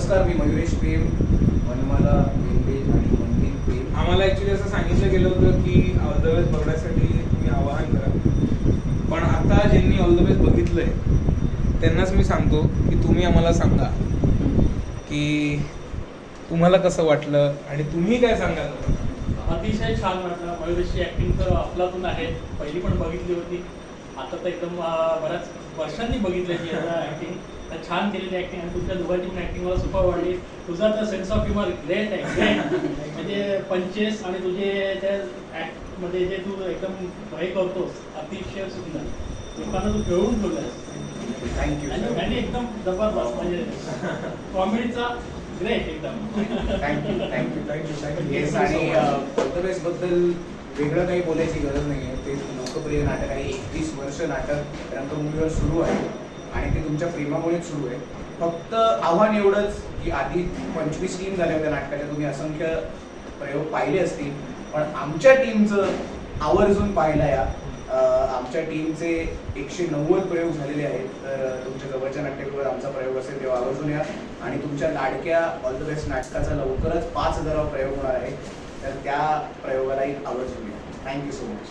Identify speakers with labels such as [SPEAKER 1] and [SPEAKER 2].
[SPEAKER 1] नमस्कार, मी मयुरेश प्रेम, मनमाला बेंबे आणि मंदिर प्रेम.
[SPEAKER 2] आम्हाला ॲक्च्युली असं सांगितलं गेलं होतं की ऑल द बेस्ट बघण्यासाठी तुम्ही आवाहन करा, पण आता ज्यांनी ऑल द बेस्ट बघितलं आहे त्यांनाच मी सांगतो की तुम्ही आम्हाला सांगा की तुम्हाला कसं वाटलं आणि तुम्ही काय सांगाल.
[SPEAKER 3] अतिशय छान वाटलं. मयुरेशची ॲक्टिंग तर अफलातून आहे. पहिली पण बघितली होती, आता तर एकदम बऱ्याच वर्षांनी बघितल्याची ॲक्टिंग. तर छान केलेली ॲक्टिंग आणि तुमच्या दोघांची पण ॲक्टिंग मला सुपर वाटली. तुझा तर सेन्स ऑफ ह्युमर ग्रेट आहे, ग्रेट. म्हणजे पंचेस आणि तुझे त्या ॲक्टमध्ये जे तू एकदम हे करतोस अतिशय सुंदर. लोकांना तू खेळून ठेवलंस.
[SPEAKER 1] थँक्यू.
[SPEAKER 3] आणि एकदम जबरदस्त, म्हणजे कॉमेडीचा ग्रेट एकदम.
[SPEAKER 1] थँक्यू. येस, आणि ऑल द बेस्ट बद्दल वेगळं काही बोलायची गरज नाही आहे. ते लोकप्रिय नाटक आहे. 31 वर्ष नाटक रंगभूमीवर सुरू आहे आणि ते तुमच्या प्रेमामुळेच सुरू आहे. फक्त आव्हान एवढंच की आधी 25 टीम झाल्या होत्या नाटकाच्या, तुम्ही असंख्य प्रयोग पाहिले असतील, पण आमच्या टीमचं आवर्जून पाहायला या. आमच्या टीमचे 190 प्रयोग झालेले आहेत. तर तुमच्या जवळच्या नाट्यगृहात आमचा प्रयोग असेल तेव्हा आवर्जून या. आणि तुमच्या लाडक्या ऑल द बेस्ट नाटकाचा लवकरच 5000वा प्रयोग होणार आहे, तर त्या प्रयोगालाही आवर्जून या. Thank you so much.